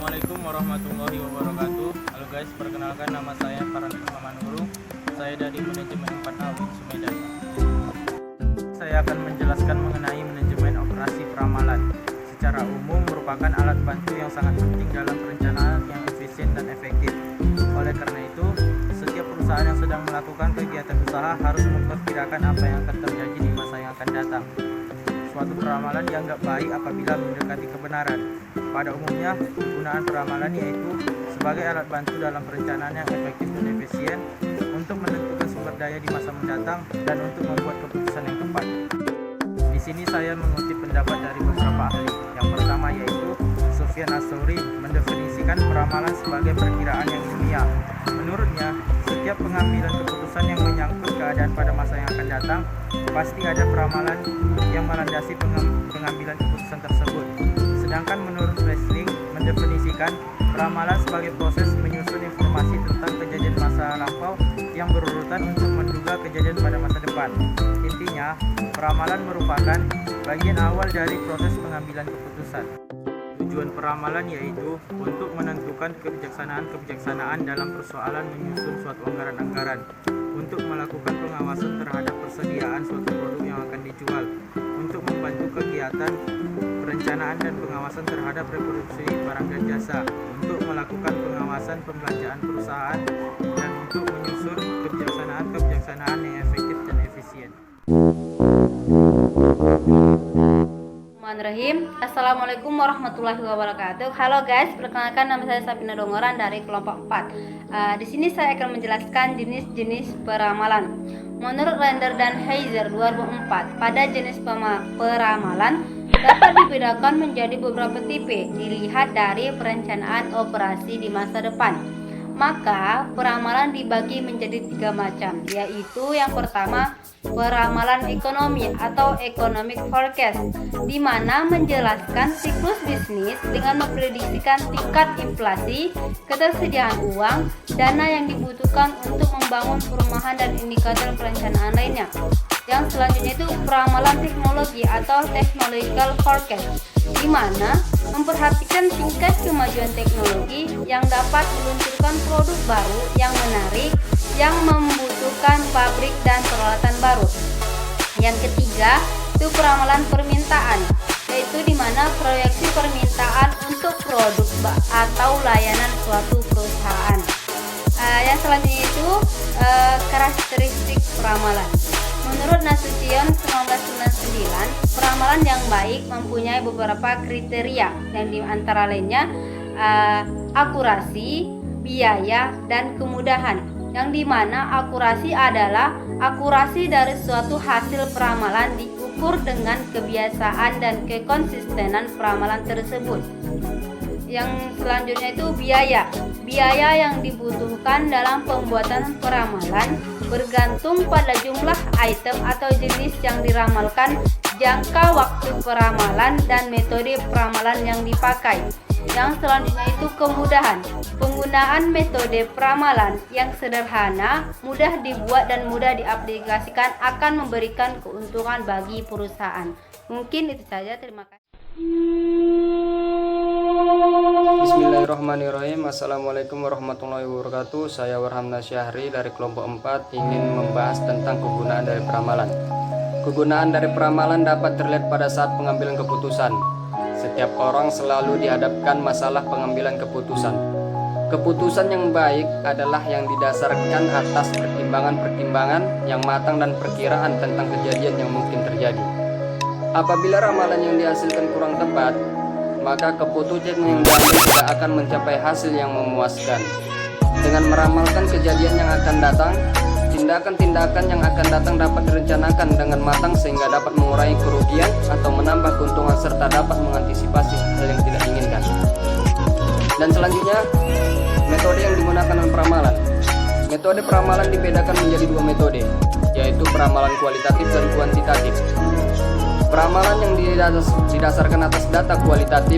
Assalamualaikum warahmatullahi wabarakatuh. Halo guys, perkenalkan nama saya Farhan Manuru. Saya dari manajemen 4A Medan. Saya akan menjelaskan mengenai manajemen operasi peramalan. Secara umum merupakan alat bantu yang sangat penting dalam perencanaan yang efisien dan efektif. Oleh karena itu, setiap perusahaan yang sedang melakukan kegiatan usaha harus memperkirakan apa yang akan terjadi di masa yang akan datang. Suatu peramalan dianggap baik apabila mendekati kebenaran. Pada umumnya, penggunaan peramalan yaitu sebagai alat bantu dalam perencanaan yang efektif dan efisien untuk menentukan sumber daya di masa mendatang dan untuk membuat keputusan yang tepat. Di sini saya mengutip pendapat dari beberapa ahli. Yang pertama yaitu Sufyan Ats-Tsauri mendefinisikan peramalan sebagai perkiraan yang ilmiah. Menurutnya, setiap pengambilan keputusan yang menyangkut keadaan pada masa yang akan datang pasti ada peramalan yang melandasi pengambilan keputusan tersebut. Sedangkan menurut Wrestling mendefinisikan peramalan sebagai proses menyusun informasi tentang kejadian masa lampau yang berurutan untuk menduga kejadian pada masa depan. Intinya, peramalan merupakan bagian awal dari proses pengambilan keputusan. Tujuan peramalan yaitu untuk menentukan kebijaksanaan dalam persoalan menyusun suatu anggaran-anggaran, untuk melakukan pengawasan terhadap persediaan suatu produk yang akan dijual, untuk membantu kegiatan perencanaan dan pengawasan terhadap reproduksi barang dan jasa, untuk melakukan pengawasan pembelanjaan perusahaan, dan untuk menyusun kebijaksanaan yang efektif dan efisien. Bismillahirrahmanirrahim. Assalamualaikum warahmatullahi wabarakatuh. Halo guys, perkenalkan nama saya Sapina Dongoran dari kelompok 4. Di sini saya akan menjelaskan jenis-jenis peramalan. Menurut Render dan Heiser 2004, pada jenis peramalan dapat dibedakan menjadi beberapa tipe dilihat dari perencanaan operasi di masa depan. Maka peramalan dibagi menjadi 3 macam, yaitu yang pertama peramalan ekonomi atau economic forecast, di mana menjelaskan siklus bisnis dengan memprediksikan tingkat inflasi, ketersediaan uang, dana yang dibutuhkan untuk membangun perumahan dan indikator perencanaan lainnya. Yang selanjutnya itu peramalan teknologi atau technological forecast, di mana memperhatikan tingkat kemajuan teknologi yang dapat meluncurkan produk baru yang menarik yang membutuhkan pabrik dan peralatan baru. Yang ketiga itu peramalan permintaan, yaitu di mana proyeksi permintaan untuk produk atau layanan suatu perusahaan. Yang selanjutnya itu karakteristik peramalan. Menurut Nasution 1999, peramalan yang baik mempunyai beberapa kriteria yang diantara lainnya akurasi, biaya, dan kemudahan. Yang dimana akurasi adalah akurasi dari suatu hasil peramalan diukur dengan kebiasaan dan kekonsistenan peramalan tersebut. Yang selanjutnya itu biaya. Biaya yang dibutuhkan dalam pembuatan peramalan bergantung pada jumlah item atau jenis yang diramalkan, jangka waktu peramalan, dan metode peramalan yang dipakai. Yang selanjutnya itu kemudahan. Penggunaan metode peramalan yang sederhana, mudah dibuat dan mudah diaplikasikan akan memberikan keuntungan bagi perusahaan. Mungkin itu saja, terima kasih. Bismillahirrahmanirrahim. Assalamualaikum warahmatullahi wabarakatuh. Saya Warhamna Syahri dari kelompok 4 ingin membahas tentang kegunaan dari peramalan. Kegunaan dari peramalan dapat terlihat pada saat pengambilan keputusan. Setiap orang selalu dihadapkan masalah pengambilan keputusan. Keputusan yang baik adalah yang didasarkan atas pertimbangan-pertimbangan yang matang dan perkiraan tentang kejadian yang mungkin terjadi. Apabila ramalan yang dihasilkan kurang tepat, maka keputusan yang diambil tidak akan mencapai hasil yang memuaskan. Dengan meramalkan kejadian yang akan datang, tindakan-tindakan yang akan datang dapat direncanakan dengan matang sehingga dapat mengurangi kerugian atau menambah keuntungan serta dapat mengantisipasi hal yang tidak diinginkan. Dan selanjutnya, metode yang digunakan dalam peramalan. Metode peramalan dibedakan menjadi 2 metode, yaitu peramalan kualitatif dan kuantitatif. Peramalan yang didasarkan atas data kualitatif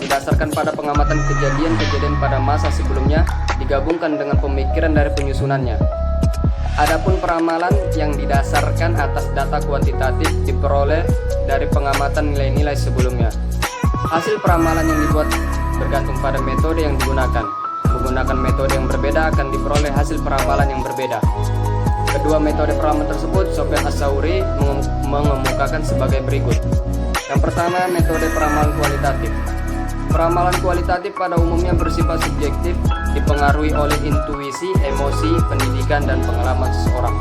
didasarkan pada pengamatan kejadian-kejadian pada masa sebelumnya digabungkan dengan pemikiran dari penyusunannya. Adapun peramalan yang didasarkan atas data kuantitatif diperoleh dari pengamatan nilai-nilai sebelumnya. Hasil peramalan yang dibuat bergantung pada metode yang digunakan. Menggunakan metode yang berbeda akan diperoleh hasil peramalan yang berbeda. Kedua metode peramal tersebut Sufyan Ats-Tsauri mengemukakan sebagai berikut. Yang pertama, metode peramalan kualitatif. Peramalan kualitatif pada umumnya bersifat subjektif, dipengaruhi oleh intuisi, emosi, pendidikan, dan pengalaman seseorang.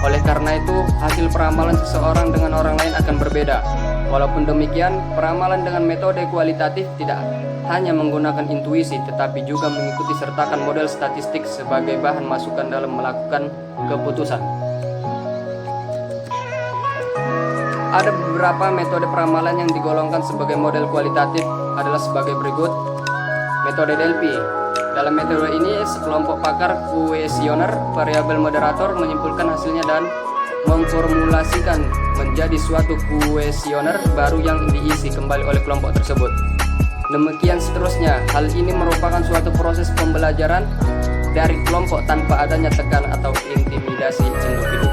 Oleh karena itu, hasil peramalan seseorang dengan orang lain akan berbeda. Walaupun demikian, peramalan dengan metode kualitatif tidak hanya menggunakan intuisi, tetapi juga mengikuti sertakan model statistik sebagai bahan masukan dalam melakukan keputusan. Ada beberapa metode peramalan yang digolongkan sebagai model kualitatif adalah sebagai berikut. Metode Delphi. Dalam metode ini, sekelompok pakar kuesioner variabel moderator menyimpulkan hasilnya dan memformulasikan menjadi suatu kuesioner baru yang diisi kembali oleh kelompok tersebut. Demikian seterusnya. Hal ini merupakan suatu proses pembelajaran dari kelompok tanpa adanya tekan atau intimidasi individu.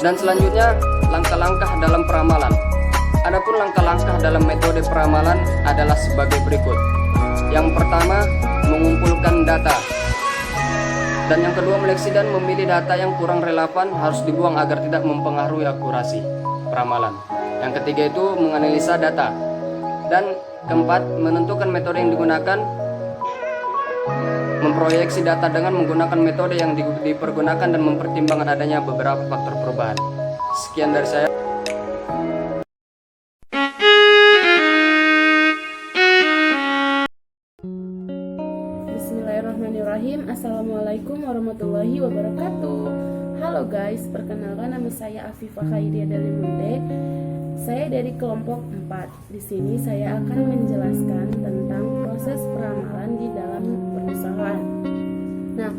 Dan selanjutnya, langkah-langkah dalam peramalan. Adapun langkah-langkah dalam metode peramalan adalah sebagai berikut. Yang pertama, mengumpulkan data. Dan yang kedua, meleksi dan memilih data yang kurang relevan harus dibuang agar tidak mempengaruhi akurasi peramalan. Yang ketiga itu menganalisa data. Dan keempat, menentukan metode yang digunakan. Memproyeksi data dengan menggunakan metode yang dipergunakan dan mempertimbangkan adanya beberapa faktor perubahan. Sekian dari saya. Bismillahirrahmanirrahim. Assalamualaikum warahmatullahi wabarakatuh. Halo guys, perkenalkan nama saya Afifah Khairia Dalimunte. Saya dari kelompok 4. Di sini saya akan menjelaskan tentang proses peramalan di dalam perusahaan. Nah,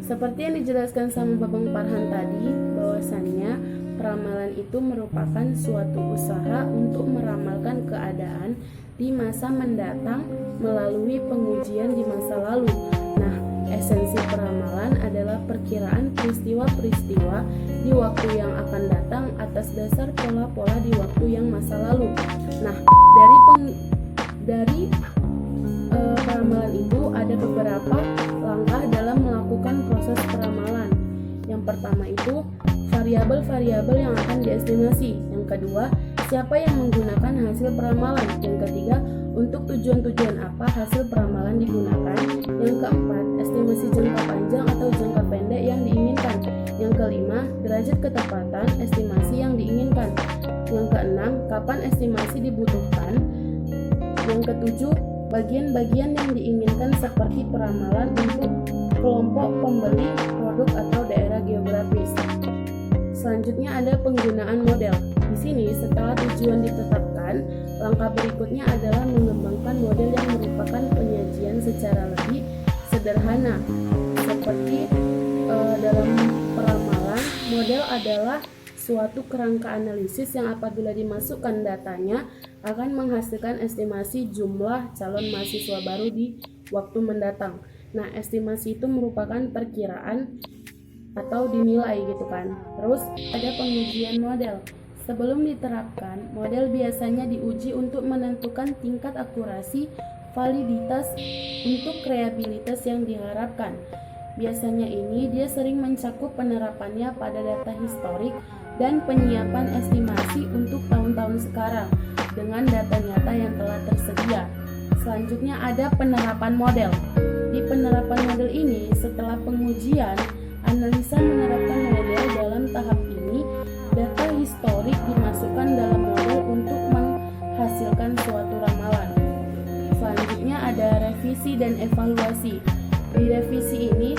seperti yang dijelaskan sama Babang Farhan tadi, bahwasannya peramalan itu merupakan suatu usaha untuk meramalkan keadaan di masa mendatang melalui pengujian di masa lalu. Nah, esensi peramalan adalah perkiraan peristiwa-peristiwa di waktu yang akan datang atas dasar pola-pola di waktu yang masa lalu. Nah, dari peramalan itu ada beberapa langkah dalam melakukan proses peramalan. Yang pertama itu variabel-variabel yang akan diestimasi. Yang kedua, siapa yang menggunakan hasil peramalan. Yang ketiga, untuk tujuan-tujuan apa hasil peramalan digunakan. Yang keempat, estimasi jangka panjang atau jangka pendek yang diinginkan. Yang kelima, derajat ketepatan estimasi yang diinginkan. Yang keenam, kapan estimasi dibutuhkan. Yang ketujuh, bagian-bagian yang diinginkan seperti peramalan untuk kelompok pembeli produk atau daerah geografis. Selanjutnya ada penggunaan model. Di sini setelah tujuan ditetapkan, langkah berikutnya adalah mengembangkan model yang merupakan penyajian secara lebih sederhana. Seperti dalam peramalan, model adalah suatu kerangka analisis yang apabila dimasukkan datanya akan menghasilkan estimasi jumlah calon mahasiswa baru di waktu mendatang. Nah, estimasi itu merupakan perkiraan atau dinilai gitu kan. Terus ada pengujian model. Sebelum diterapkan, model biasanya diuji untuk menentukan tingkat akurasi, validitas, untuk reliabilitas yang diharapkan. Biasanya ini dia sering mencakup penerapannya pada data historik dan penyiapan estimasi untuk tahun-tahun sekarang dengan data nyata yang telah tersedia. Selanjutnya ada penerapan model. Di penerapan model ini, setelah pengujian, analisa menerapkan model dalam tahap ini, data historik dimasukkan dalam model untuk menghasilkan suatu ramalan. Selanjutnya ada revisi dan evaluasi. Di revisi ini,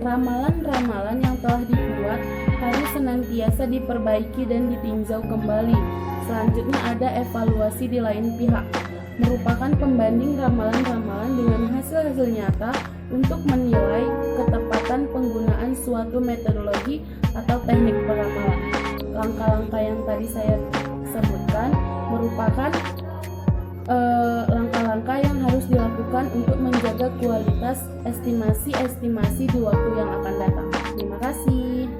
ramalan-ramalan yang telah dibuat harus senantiasa diperbaiki dan ditinjau kembali. Selanjutnya ada evaluasi di lain pihak, merupakan pembanding ramalan-ramalan dengan hasil-hasil nyata untuk menilai ketepatan penggunaan suatu metodologi atau teknik peramalan. Langkah-langkah yang tadi saya sebutkan merupakan langkah-langkah yang harus dilakukan untuk menjaga kualitas estimasi di waktu yang akan datang. Terima kasih.